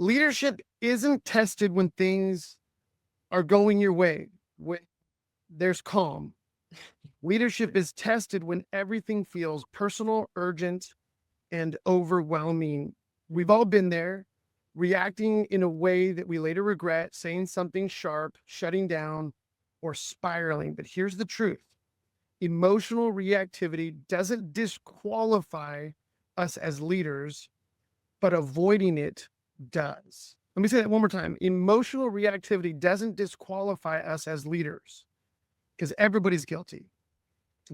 Leadership isn't tested when things are going your way, when there's calm. Leadership is tested when everything feels personal, urgent, and overwhelming. We've all been there, reacting in a way that we later regret, saying something sharp, shutting down, or spiraling. But here's the truth: emotional reactivity doesn't disqualify us as leaders, but avoiding it does. Let me say that one more time. Emotional reactivity doesn't disqualify us as leaders because everybody's guilty,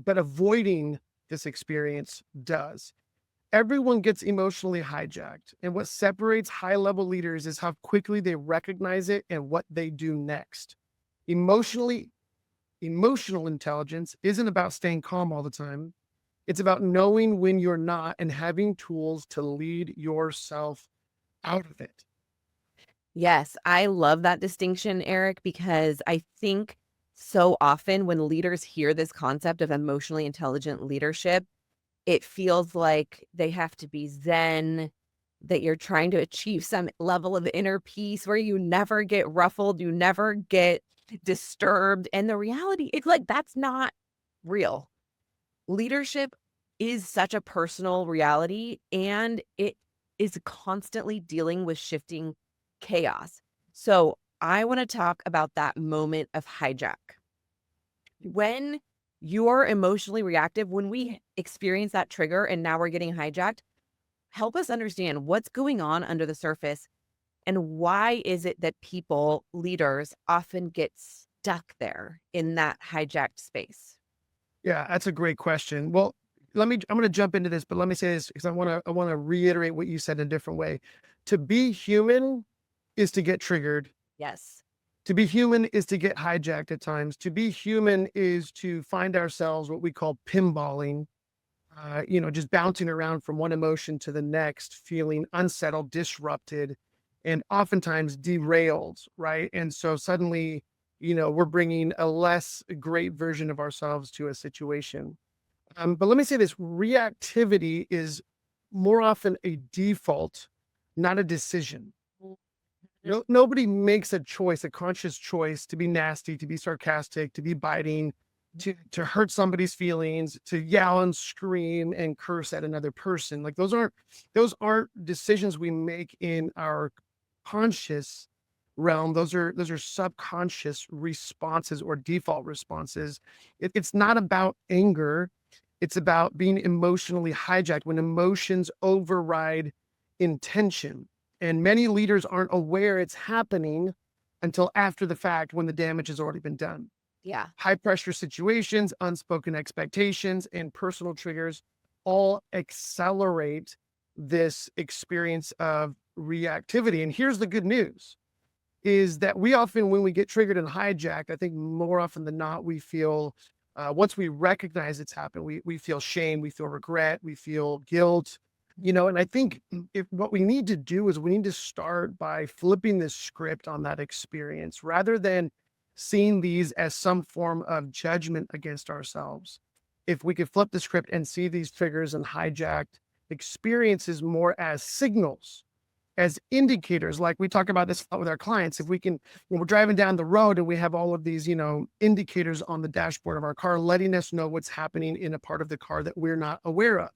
but avoiding this experience does. Everyone gets emotionally hijacked. And what separates high level leaders is how quickly they recognize it and what they do next. Emotional intelligence isn't about staying calm all the time. It's about knowing when you're not and having tools to lead yourself out of it. Yes, I love that distinction, Eric, because I think so often when leaders hear this concept of emotionally intelligent leadership, it feels like they have to be zen, that you're trying to achieve some level of inner peace where you never get ruffled, you never get disturbed. And the reality, it's like that's not real. Leadership is such a personal reality, and it is constantly dealing with shifting chaos. So I want to talk about that moment of hijack. When you're emotionally reactive, when we experience that trigger and now we're getting hijacked, help us understand what's going on under the surface and why is it that people, leaders, often get stuck there in that hijacked space? Yeah, that's a great question. Well, I'm going to jump into this, but let me say this because I want to reiterate what you said in a different way. To be human is to get triggered. Yes. To be human is to get hijacked at times. To be human is to find ourselves what we call pinballing, just bouncing around from one emotion to the next, feeling unsettled, disrupted, and oftentimes derailed, right? And so suddenly, we're bringing a less great version of ourselves to a situation. But let me say this: reactivity is more often a default, not a decision. No, nobody makes a choice, a conscious choice to be nasty, to be sarcastic, to be biting, to hurt somebody's feelings, to yell and scream and curse at another person. Like those aren't decisions we make in our conscious realm. Those are subconscious responses or default responses. It's not about anger. It's about being emotionally hijacked when emotions override intention. And many leaders aren't aware it's happening until after the fact when the damage has already been done. Yeah. High pressure situations, unspoken expectations, and personal triggers all accelerate this experience of reactivity. And here's the good news is that we often, when we get triggered and hijacked, I think more often than not, we feel, once we recognize it's happened, we feel shame, we feel regret, we feel guilt, and I think if what we need to do is we need to start by flipping the script on that experience rather than seeing these as some form of judgment against ourselves. If we could flip the script and see these triggers and hijacked experiences more as signals, as indicators, like we talk about this a lot with our clients. If we can, when we're driving down the road and we have all of these, indicators on the dashboard of our car, letting us know what's happening in a part of the car that we're not aware of.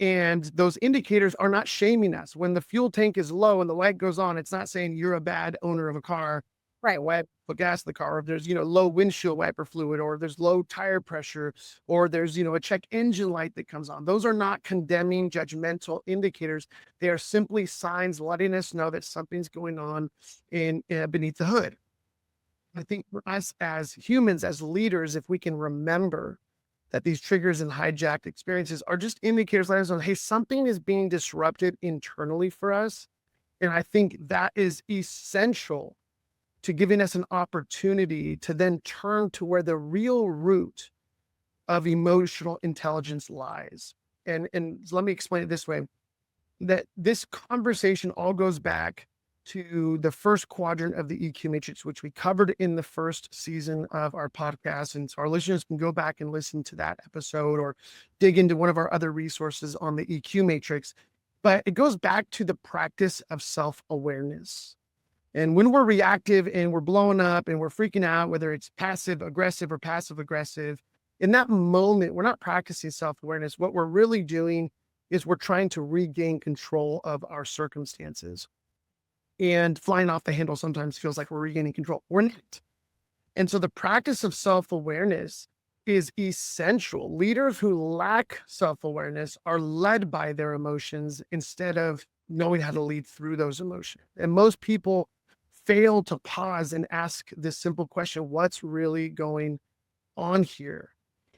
And those indicators are not shaming us. When the fuel tank is low and the light goes on, it's not saying you're a bad owner of a car. Right. Why put gas in the car? Or if there's, low windshield wiper fluid, or there's low tire pressure, or there's, a check engine light that comes on. Those are not condemning, judgmental indicators. They are simply signs letting us know that something's going on in beneath the hood. I think for us as humans, as leaders, if we can remember that these triggers and hijacked experiences are just indicators letting us know, hey, something is being disrupted internally for us. And I think that is essential to giving us an opportunity to then turn to where the real root of emotional intelligence lies. And let me explain it this way: that this conversation all goes back to the first quadrant of the EQ matrix, which we covered in the first season of our podcast. And so our listeners can go back and listen to that episode or dig into one of our other resources on the EQ matrix. But it goes back to the practice of self-awareness. And when we're reactive and we're blowing up and we're freaking out, whether it's passive aggressive or passive aggressive, in that moment, we're not practicing self awareness. What we're really doing is we're trying to regain control of our circumstances. And flying off the handle sometimes feels like we're regaining control. We're not. And so the practice of self awareness is essential. Leaders who lack self awareness are led by their emotions instead of knowing how to lead through those emotions. And most people fail to pause and ask this simple question: what's really going on here?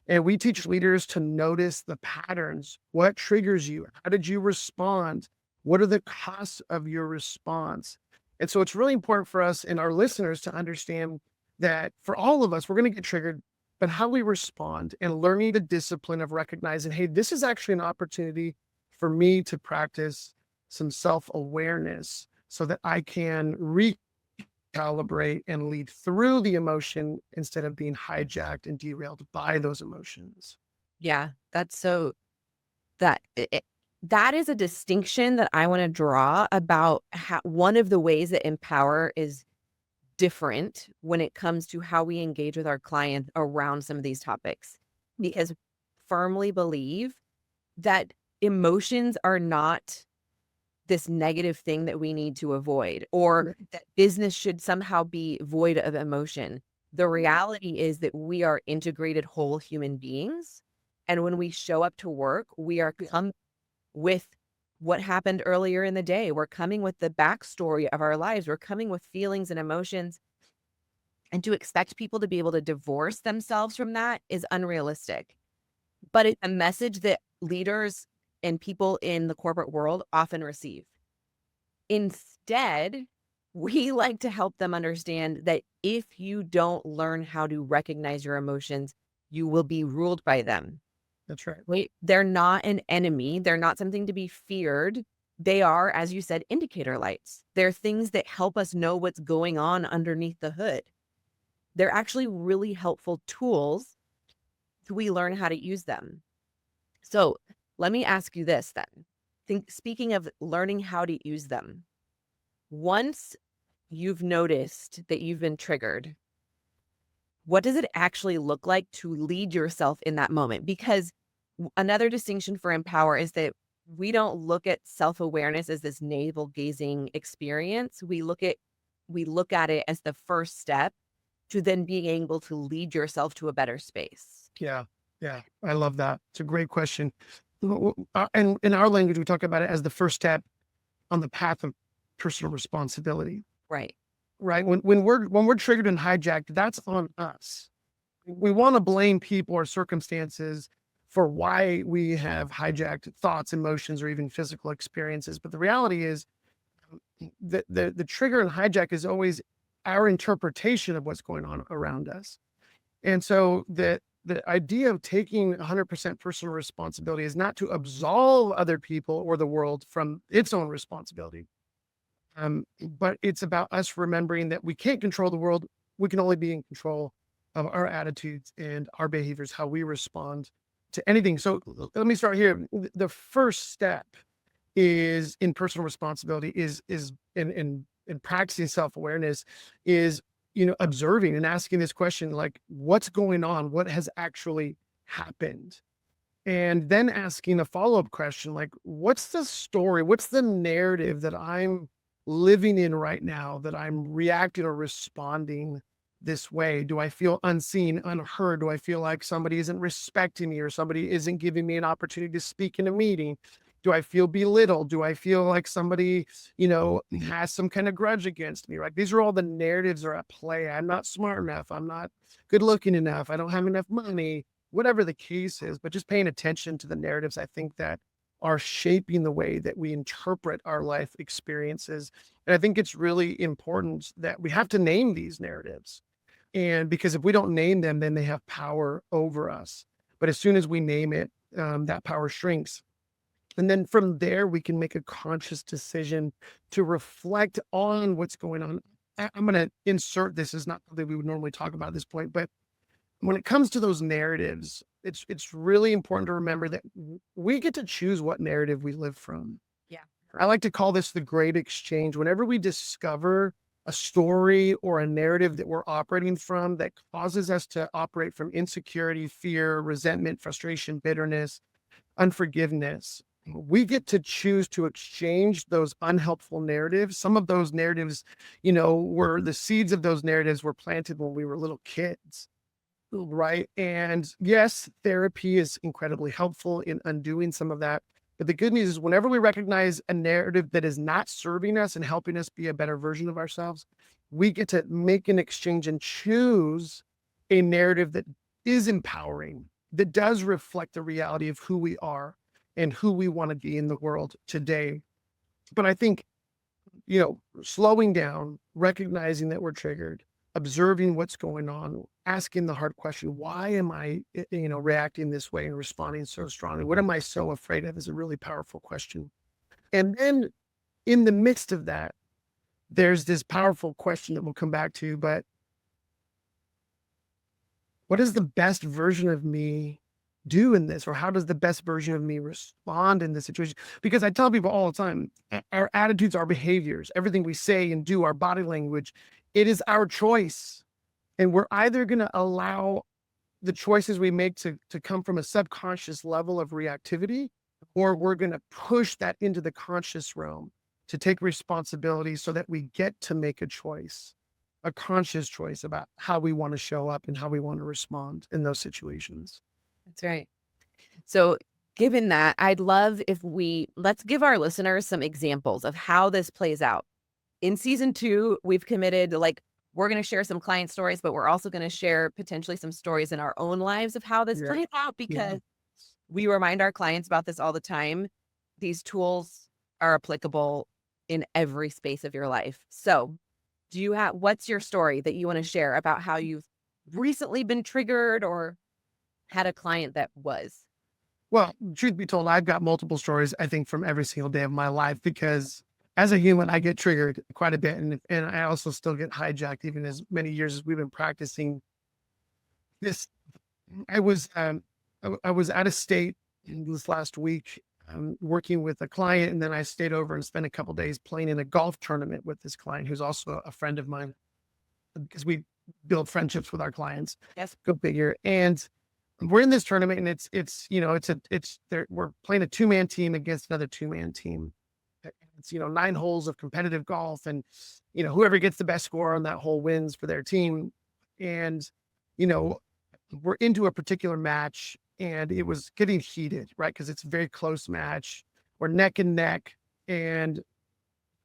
And we teach leaders to notice the patterns. What triggers you? How did you respond? What are the costs of your response? And so it's really important for us and our listeners to understand that for all of us, we're going to get triggered, but how we respond and learning the discipline of recognizing, hey, this is actually an opportunity for me to practice some self-awareness so that I can recalibrate and lead through the emotion instead of being hijacked and derailed by those emotions. Yeah, that's so that is a distinction that I want to draw about how one of the ways that Empower is different when it comes to how we engage with our clients around some of these topics. Because firmly believe that emotions are not this negative thing that we need to avoid, or that business should somehow be void of emotion. The reality is that we are integrated whole human beings. And when we show up to work, we are come with what happened earlier in the day. We're coming with the backstory of our lives. We're coming with feelings and emotions. And to expect people to be able to divorce themselves from that is unrealistic. But it's a message that leaders and people in the corporate world often receive. Instead, we like to help them understand that if you don't learn how to recognize your emotions, you will be ruled by them. That's right. Wait, they're not an enemy. They're not something to be feared. They are, as you said, indicator lights. They're things that help us know what's going on underneath the hood. They're actually really helpful tools if we learn how to use them. So let me ask you this then. Speaking of learning how to use them, once you've noticed that you've been triggered, what does it actually look like to lead yourself in that moment? Because another distinction for Empower is that we don't look at self-awareness as this navel gazing experience. We look at it as the first step to then being able to lead yourself to a better space. Yeah. Yeah. I love that. It's a great question. And in our language, we talk about it as the first step on the path of personal responsibility. Right. Right. When we're triggered and hijacked, that's on us. We want to blame people or circumstances for why we have hijacked thoughts, emotions, or even physical experiences. But the reality is the trigger and hijack is always our interpretation of what's going on around us. And so the idea of taking 100% personal responsibility is not to absolve other people or the world from its own responsibility. But it's about us remembering that we can't control the world. We can only be in control of our attitudes and our behaviors, how we respond to anything. So let me start here. The first step is in personal responsibility is in practicing self-awareness is, observing and asking this question, like, what's going on? What has actually happened? And then asking a follow-up question, like, what's the story? What's the narrative that I'm living in right now that I'm reacting or responding this way? Do I feel unseen, unheard? Do I feel like somebody isn't respecting me or somebody isn't giving me an opportunity to speak in a meeting? Do I feel belittled? Do I feel like somebody, has some kind of grudge against me? Right? These are all the narratives that are at play. I'm not smart enough. I'm not good looking enough. I don't have enough money, whatever the case is. But just paying attention to the narratives, I think that are shaping the way that we interpret our life experiences. And I think it's really important that we have to name these narratives. And because if we don't name them, then they have power over us. But as soon as we name it, that power shrinks. And then from there, we can make a conscious decision to reflect on what's going on. I'm going to insert this as not something we would normally talk about at this point, but when it comes to those narratives, it's really important to remember that we get to choose what narrative we live from. Yeah. I like to call this the great exchange. Whenever we discover a story or a narrative that we're operating from that causes us to operate from insecurity, fear, resentment, frustration, bitterness, unforgiveness, we get to choose to exchange those unhelpful narratives. Some of those narratives, were the seeds of those narratives were planted when we were little kids. Right. And yes, therapy is incredibly helpful in undoing some of that. But the good news is, whenever we recognize a narrative that is not serving us and helping us be a better version of ourselves, we get to make an exchange and choose a narrative that is empowering, that does reflect the reality of who we are and who we want to be in the world today. But I think, slowing down, recognizing that we're triggered, observing what's going on, asking the hard question, why am I, reacting this way and responding so strongly? What am I so afraid of is a really powerful question. And then in the midst of that, there's this powerful question that we'll come back to, but what does the best version of me do in this? Or how does the best version of me respond in this situation? Because I tell people all the time, our attitudes, our behaviors, everything we say and do, our body language, it is our choice. And we're either going to allow the choices we make to come from a subconscious level of reactivity, or we're going to push that into the conscious realm to take responsibility so that we get to make a choice, a conscious choice about how we want to show up and how we want to respond in those situations. That's right. So, given that, I'd love if let's give our listeners some examples of how this plays out. In season 2, we've committed, like, we're going to share some client stories, but we're also going to share potentially some stories in our own lives of how this Yeah. plays out, Yeah. because we remind our clients about this all the time. These tools are applicable in every space of your life. So, what's your story that you want to share about how you've recently been triggered or had a client that was? Well, truth be told, I've got multiple stories, I think, from every single day of my life, because as a human, I get triggered quite a bit. And I also still get hijacked, even as many years as we've been practicing this. I was, I was out of state this last week, working with a client. And then I stayed over and spent a couple days playing in a golf tournament with this client, who's also a friend of mine, because we build friendships with our clients. Yes. Go figure. And we're in this tournament, and we're playing a 2-man team against another 2-man team. It's, 9 holes of competitive golf, and, whoever gets the best score on that hole wins for their team. And, you know, we're into a particular match, and it was getting heated, right? Because it's a very close match. We're neck and neck. And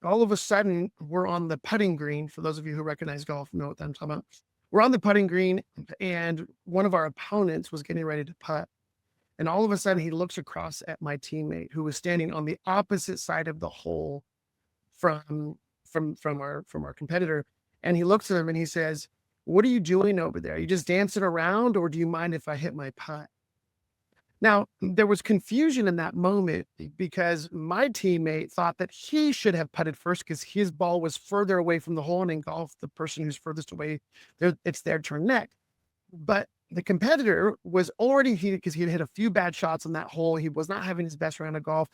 all of a sudden, we're on the putting green. For those of you who recognize golf, know what I'm talking about. We're on the putting green, and one of our opponents was getting ready to putt. And all of a sudden, he looks across at my teammate, who was standing on the opposite side of the hole from our competitor. And he looks at him and he says, "What are you doing over there? Are you just dancing around, or do you mind if I hit my putt?" Now, there was confusion in that moment, because my teammate thought that he should have putted first because his ball was further away from the hole. And in golf, the person who's furthest away, it's their turn next. But the competitor was already heated because he had hit a few bad shots on that hole. He was not having his best round of golf,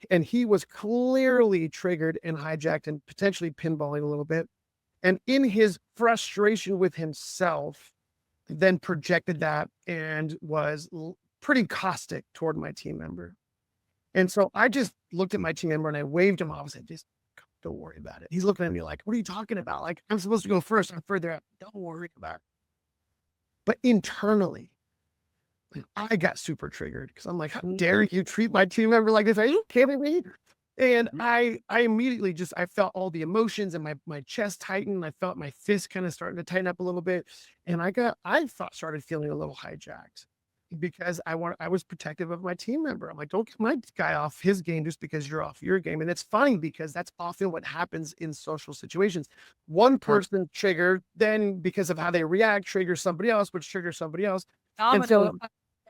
and he was clearly triggered and hijacked and potentially pinballing a little bit. And in his frustration with himself, then projected that and was pretty caustic toward my team member. And so I just looked at my team member and I waved him off and said, "Just don't worry about it." He's looking at me like, "What are you talking about? Like, I'm supposed to go first. I'm further out. Don't worry about it." But internally, I got super triggered, because I'm like, "How dare you treat my team member like this? Are you kidding me?" And I immediately I felt all the emotions, and my chest tightened. I felt my fist kind of starting to tighten up a little bit. And started feeling a little hijacked, because I was protective of my team member. I'm like, "Don't get my guy off his game just because you're off your game." And it's funny, because that's often what happens in social situations. One person triggered, then because of how they react, triggers somebody else, which triggers somebody else. And so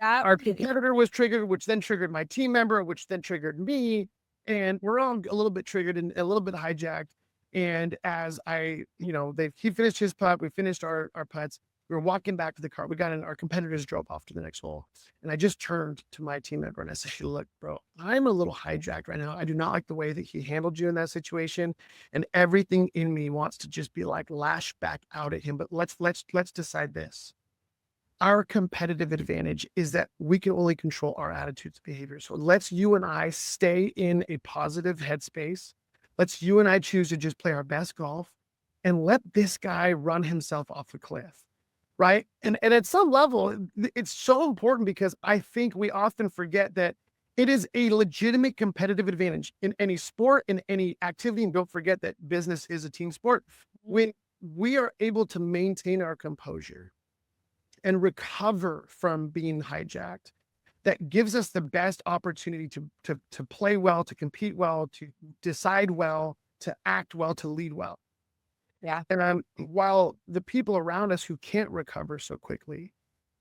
our competitor was triggered, which then triggered my team member, which then triggered me. And we're all a little bit triggered and a little bit hijacked. And as he finished his putt, we finished our putts. We were walking back to the car. We got in, our competitors drove off to the next hole. And I just turned to my team member and I said, "Hey, look, bro, I'm a little hijacked right now. I do not like the way that he handled you in that situation. And everything in me wants to just be like lash back out at him. But let's decide this. Our competitive advantage is that we can only control our attitudes and behavior. So let's you and I stay in a positive headspace. Let's you and I choose to just play our best golf and let this guy run himself off the cliff." Right. And at some level, it's so important because I think we often forget that it is a legitimate competitive advantage in any sport, in any activity. And don't forget that business is a team sport. When we are able to maintain our composure and recover from being hijacked, that gives us the best opportunity to play well, to compete well, to decide well, to act well, to lead well. Yeah. And while the people around us who can't recover so quickly,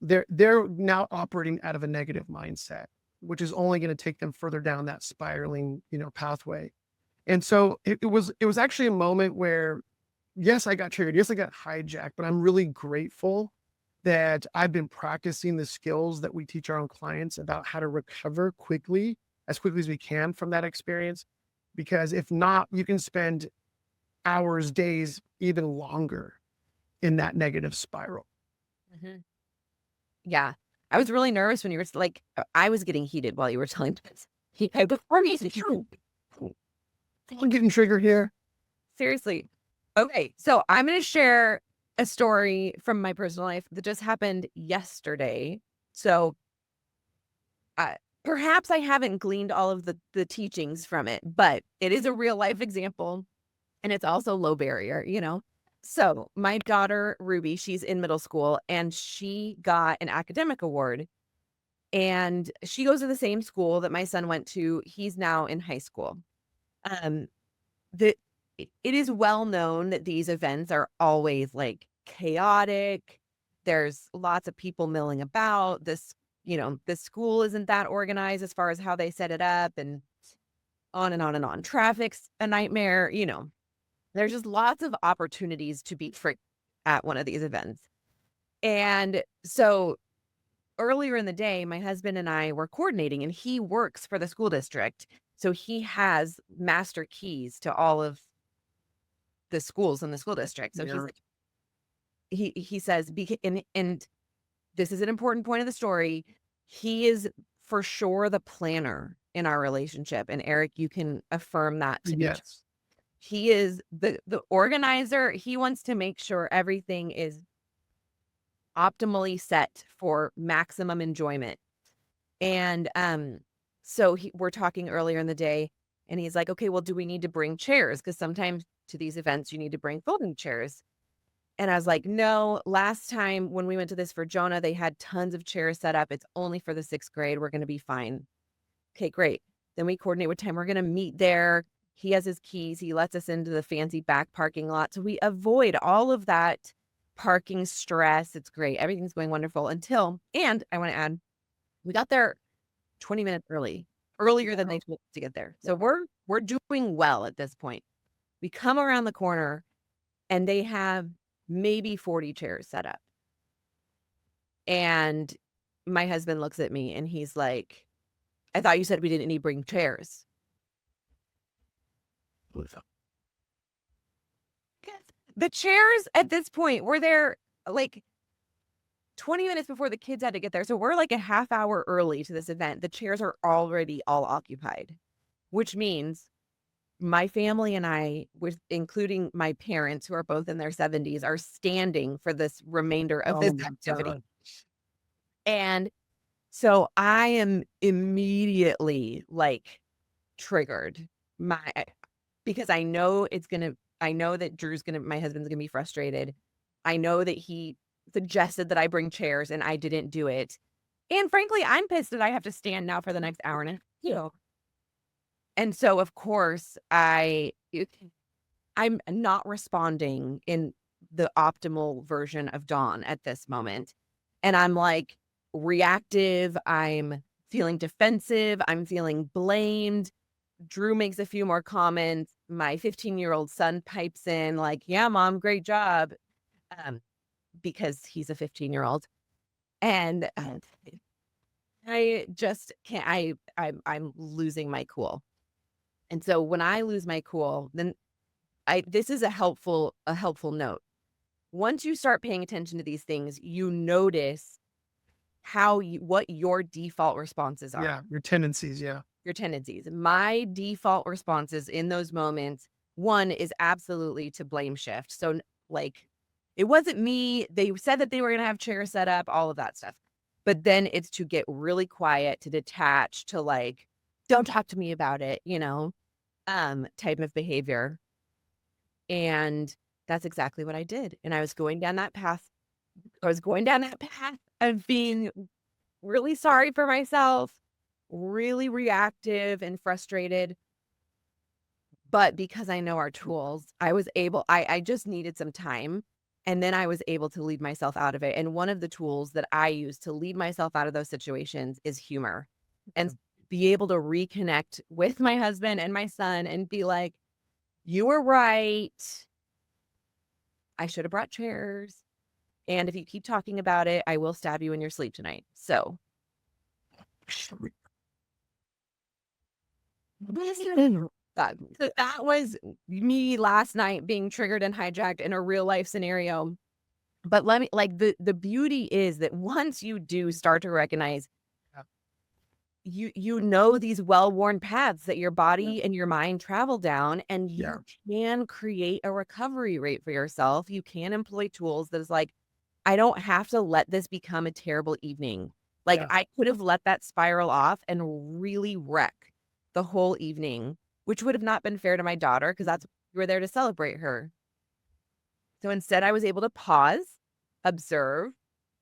they're now operating out of a negative mindset, which is only going to take them further down that spiraling, pathway. And so it was actually a moment where, yes, I got triggered. Yes, I got hijacked, but I'm really grateful that I've been practicing the skills that we teach our own clients about how to recover quickly, as quickly as we can from that experience. Because if not, you can spend hours, days, even longer in that negative spiral. Mhm. Yeah. I was really nervous when you were like, I was getting heated while you were telling this. I'm getting triggered here. Seriously. Okay. So I'm going to share a story from my personal life that just happened yesterday. So uh, perhaps I haven't gleaned all of the teachings from it, but it is a real life example and it's also low barrier. So my daughter, Ruby, she's in middle school and she got an academic award and she goes to the same school that my son went to. He's now in high school. Um, the it is well known that these events are always like chaotic. There's lots of people milling about. The school isn't that organized as far as how they set it up and on and on and on. Traffic's a nightmare. There's just lots of opportunities to be fricked at one of these events. And so earlier in the day, my husband and I were coordinating and he works for the school district. So he has master keys to all of the schools in the school district. So he's Yeah. like, he says, and this is an important point of the story. He is for sure the planner in our relationship. And Eric, you can affirm that to be true. Yes. He is the organizer. He wants to make sure everything is optimally set for maximum enjoyment. And so we're talking earlier in the day and he's like, "Okay, well, do we need to bring chairs? Because sometimes to these events you need to bring folding chairs." And I was like, "No, last time when we went to this for Jonah, they had tons of chairs set up. It's only for the 6th grade. We're going to be fine." Okay, great. Then we coordinate what time we're going to meet there. He has his keys. He lets us into the fancy back parking lot. So we avoid all of that parking stress. It's great. Everything's going wonderful and I want to add, we got there 20 minutes earlier than they told us to get there. So we're doing well at this point. We come around the corner and they have maybe 40 chairs set up. And my husband looks at me and he's like, "I thought you said we didn't need to bring chairs." The chairs at this point were there like 20 minutes before the kids had to get there. So we're like a half hour early to this event. The chairs are already all occupied, which means my family and I, with including my parents who are both in their 70s, are standing for this remainder of this Oh my activity. God. And so I am immediately like triggered because I know that my husband's gonna be frustrated. I know that he suggested that I bring chairs and I didn't do it. And frankly, I'm pissed that I have to stand now for the next hour and and so of course I'm not responding in the optimal version of Dawn at this moment. And I'm like reactive. I'm feeling defensive. I'm feeling blamed. Drew makes a few more comments. My 15-year-old son pipes in like, "Yeah, mom, great job." Um, because he's a 15-year-old. And I just can't, I'm losing my cool. And so when I lose my cool, then this is a helpful note. Once you start paying attention to these things, you notice what your default responses are. Yeah. Your tendencies. Yeah. Your tendencies. My default responses in those moments, one is absolutely to blame shift. So like, it wasn't me. They said that they were going to have chairs set up, all of that stuff. But then it's to get really quiet, to detach, to like, don't talk to me about it, type of behavior. And that's exactly what I did. And I was going down that path. Of being really sorry for myself, really reactive and frustrated. But because I know our tools, I just needed some time. And then I was able to lead myself out of it. And one of the tools that I use to lead myself out of those situations is humor, and be able to reconnect with my husband and my son and be like, you were right. I should have brought chairs. And if you keep talking about it, I will stab you in your sleep tonight. So that was me last night being triggered and hijacked in a real life scenario. But let me, like, the beauty is that once you do start to recognize, you know, these well-worn paths that your body and your mind travel down, and you can create a recovery rate for yourself. You can employ tools that is like, I don't have to let this become a terrible evening. Like, I could have let that spiral off and really wreck the whole evening, which would have not been fair to my daughter, because that's we were there to celebrate her. So instead, I was able to pause, observe,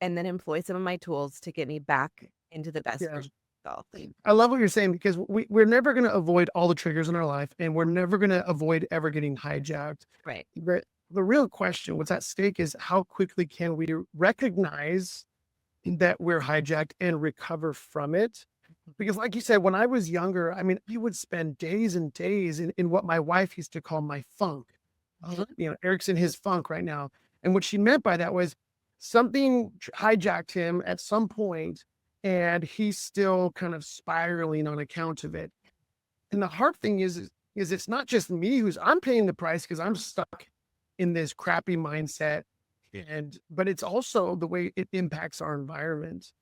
and then employ some of my tools to get me back into the best version of myself. I love what you're saying, because we're never going to avoid all the triggers in our life, and we're never going to avoid ever getting hijacked. Right. The real question, what's at stake, is how quickly can we recognize that we're hijacked and recover from it? Because like you said, when I was younger, I mean, I would spend days and days in what my wife used to call my funk. Eric's in his funk right now. And what she meant by that was something hijacked him at some point, and he's still kind of spiraling on account of it. And the hard thing is it's not just me I'm paying the price because I'm stuck in this crappy mindset. But it's also the way it impacts our environment.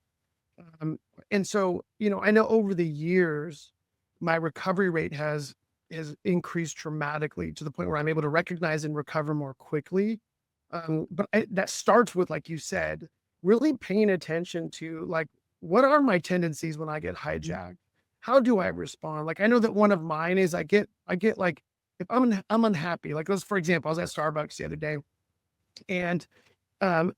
And so, I know over the years, my recovery rate has increased dramatically to the point where I'm able to recognize and recover more quickly. But that starts with, like you said, really paying attention to, like, what are my tendencies when I get hijacked? How do I respond? Like, I know that one of mine is I get like, if I'm unhappy, like, for example, I was at Starbucks the other day, and I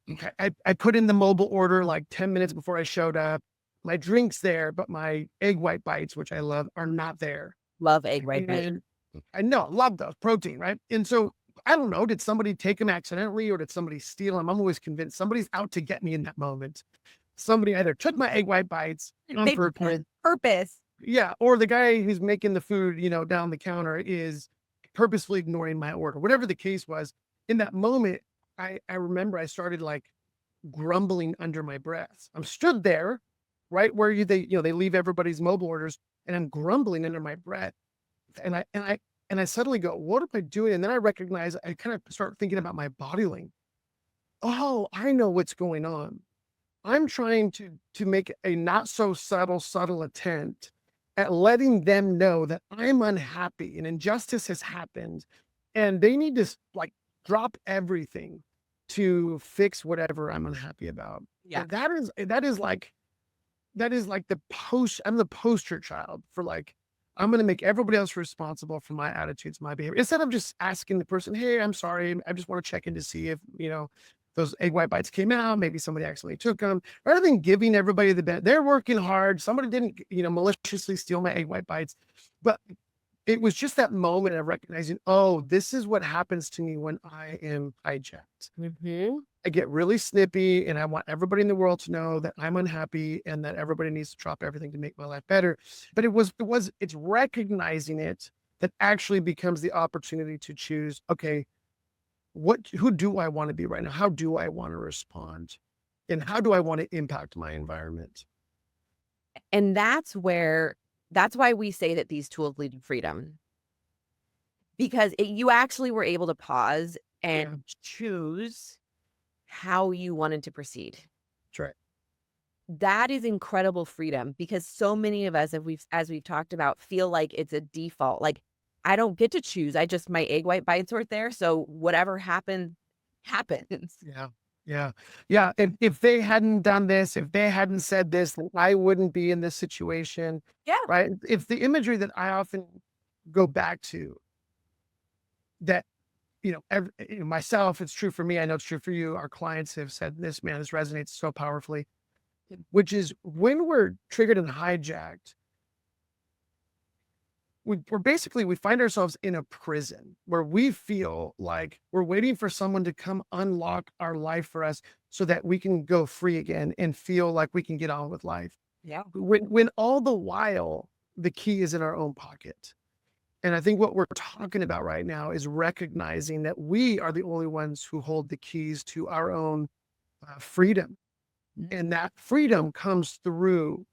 put in the mobile order like 10 minutes before I showed up. My drink's there, but my egg white bites, which I love, are not there. Love egg white bites. I know, love those, protein, right? And so I don't know, did somebody take them accidentally, or did somebody steal them? I'm always convinced somebody's out to get me in that moment. Somebody either took my egg white bites on purpose. Yeah. Or the guy who's making the food, down the counter is purposefully ignoring my order. Whatever the case was, in that moment, I remember I started like grumbling under my breath. I'm stood there, right where they leave everybody's mobile orders, and I'm grumbling under my breath. And I suddenly go, what am I doing? And then I recognize, I kind of start thinking about my body language. Oh, I know what's going on. I'm trying to make a not so subtle attempt at letting them know that I'm unhappy and injustice has happened, and they need to like drop everything to fix whatever I'm unhappy about. Yeah. And that is like I'm the poster child for, like, I'm going to make everybody else responsible for my attitudes, my behavior, instead of just asking the person, hey, I'm sorry, I just want to check in to see if, those egg white bites came out, maybe somebody accidentally took them, rather than giving everybody the best. They're working hard. Somebody didn't, maliciously steal my egg white bites. But it was just that moment of recognizing, oh, this is what happens to me when I am hijacked. I get really snippy, and I want everybody in the world to know that I'm unhappy and that everybody needs to drop everything to make my life better. But it's recognizing it that actually becomes the opportunity to choose, okay, who do I want to be right now? How do I want to respond? And how do I want to impact my environment? And that's why we say that these tools lead to freedom, because you actually were able to pause Yeah, and choose how you wanted to proceed. that's right. That is incredible freedom, because so many of us, as we've talked about, feel like it's a default. Like, I don't get to choose. I just, my egg white bites right there. So whatever happens, happens. Yeah. Yeah. Yeah. If they hadn't done this, if they hadn't said this, I wouldn't be in this situation. Yeah. Right. If the imagery that I often go back to that, myself, it's true for me. I know it's true for you. Our clients have said this, man, this resonates so powerfully, which is when we're triggered and hijacked, we find ourselves in a prison where we feel like we're waiting for someone to come unlock our life for us so that we can go free again and feel like we can get on with life. Yeah. When all the while the key is in our own pocket. And I think what we're talking about right now is recognizing that we are the only ones who hold the keys to our own freedom. And that freedom comes through,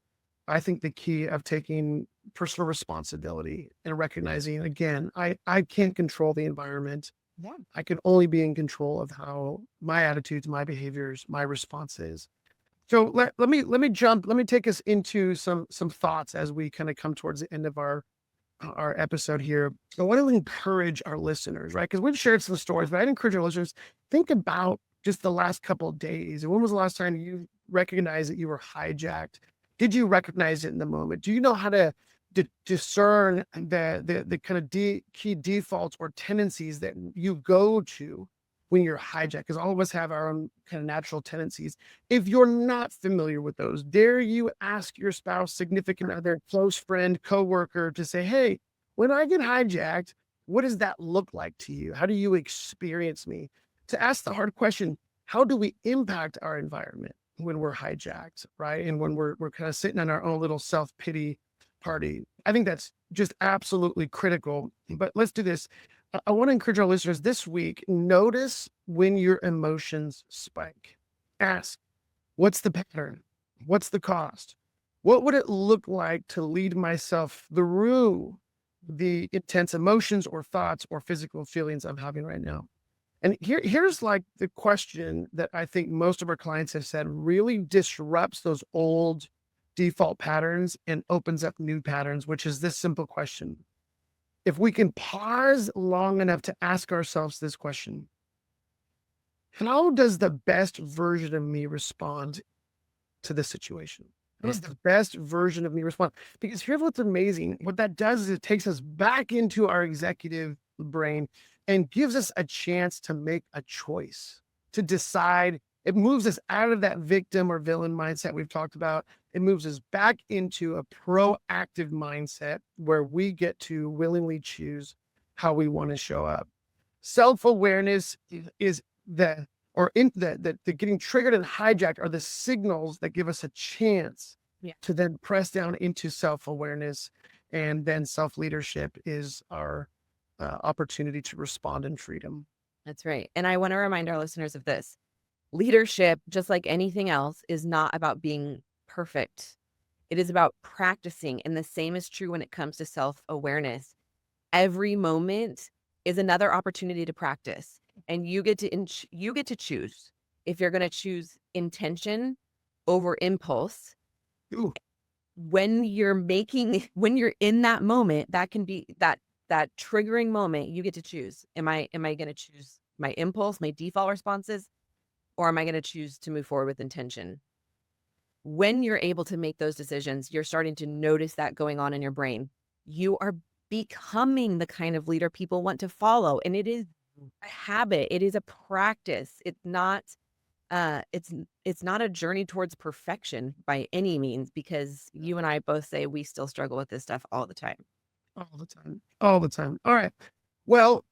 I think, the key of taking personal responsibility and recognizing, again, I can't control the environment. Yeah. I can only be in control of how my attitudes, my behaviors, my responses. So let me take us into some thoughts as we kind of come towards the end of our episode here. I want to encourage our listeners, right? Because we've shared some stories, but I'd encourage our listeners, think about just the last couple of days. And when was the last time you recognized that you were hijacked? Did you recognize it in the moment? Do you know how to discern the kind of key defaults or tendencies that you go to when you're hijacked? Because all of us have our own kind of natural tendencies. If you're not familiar with those, dare you ask your spouse, significant other, close friend, coworker to say, hey, when I get hijacked, what does that look like to you? How do you experience me? To ask the hard question, how do we impact our environment when we're hijacked, right? And when we're kind of sitting in our own little self-pity party. I think that's just absolutely critical. But let's do this. I want to encourage our listeners this week, notice when your emotions spike. Ask, what's the pattern? What's the cost? What would it look like to lead myself through the intense emotions or thoughts or physical feelings I'm having right now? And here's like the question that I think most of our clients have said really disrupts those old default patterns and opens up new patterns, which is this simple question. If we can pause long enough to ask ourselves this question, how does the best version of me respond to this situation? How does the best version of me respond? Because here's what's amazing. What that does is it takes us back into our executive brain and gives us a chance to make a choice, to decide. It moves us out of that victim or villain mindset we've talked about. It moves us back into a proactive mindset where we get to willingly choose how we want to show up. Self-awareness is the getting triggered and hijacked are the signals that give us a chance to then press down into self-awareness. And then self-leadership is our opportunity to respond in freedom. That's right. And I want to remind our listeners of this. Leadership, just like anything else, is not about being perfect. It is about practicing. And the same is true when it comes to self-awareness. Every moment is another opportunity to practice. And you get to choose if you're going to choose intention over impulse. Ooh. When you're in that moment, that can be that triggering moment, you get to choose. Am I going to choose my impulse, my default responses, or am I going to choose to move forward with intention? When you're able to make those decisions, you're starting to notice that going on in your brain. You are becoming the kind of leader people want to follow. And it is a habit. It is a practice. It's not a journey towards perfection by any means, because you and I both say we still struggle with this stuff all the time. All the time. All the time. All right. Well,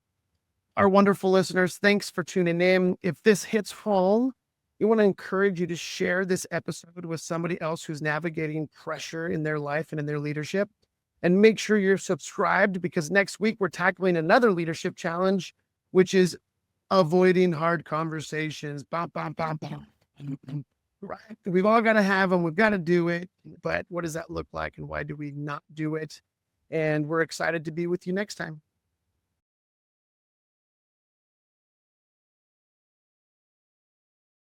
our wonderful listeners, thanks for tuning in. If this hits home, we want to encourage you to share this episode with somebody else who's navigating pressure in their life and in their leadership. And make sure you're subscribed, because next week we're tackling another leadership challenge, which is avoiding hard conversations. Bum, bum, bum, bum. Right. We've all got to have them. We've got to do it. But what does that look like? And why do we not do it? And we're excited to be with you next time.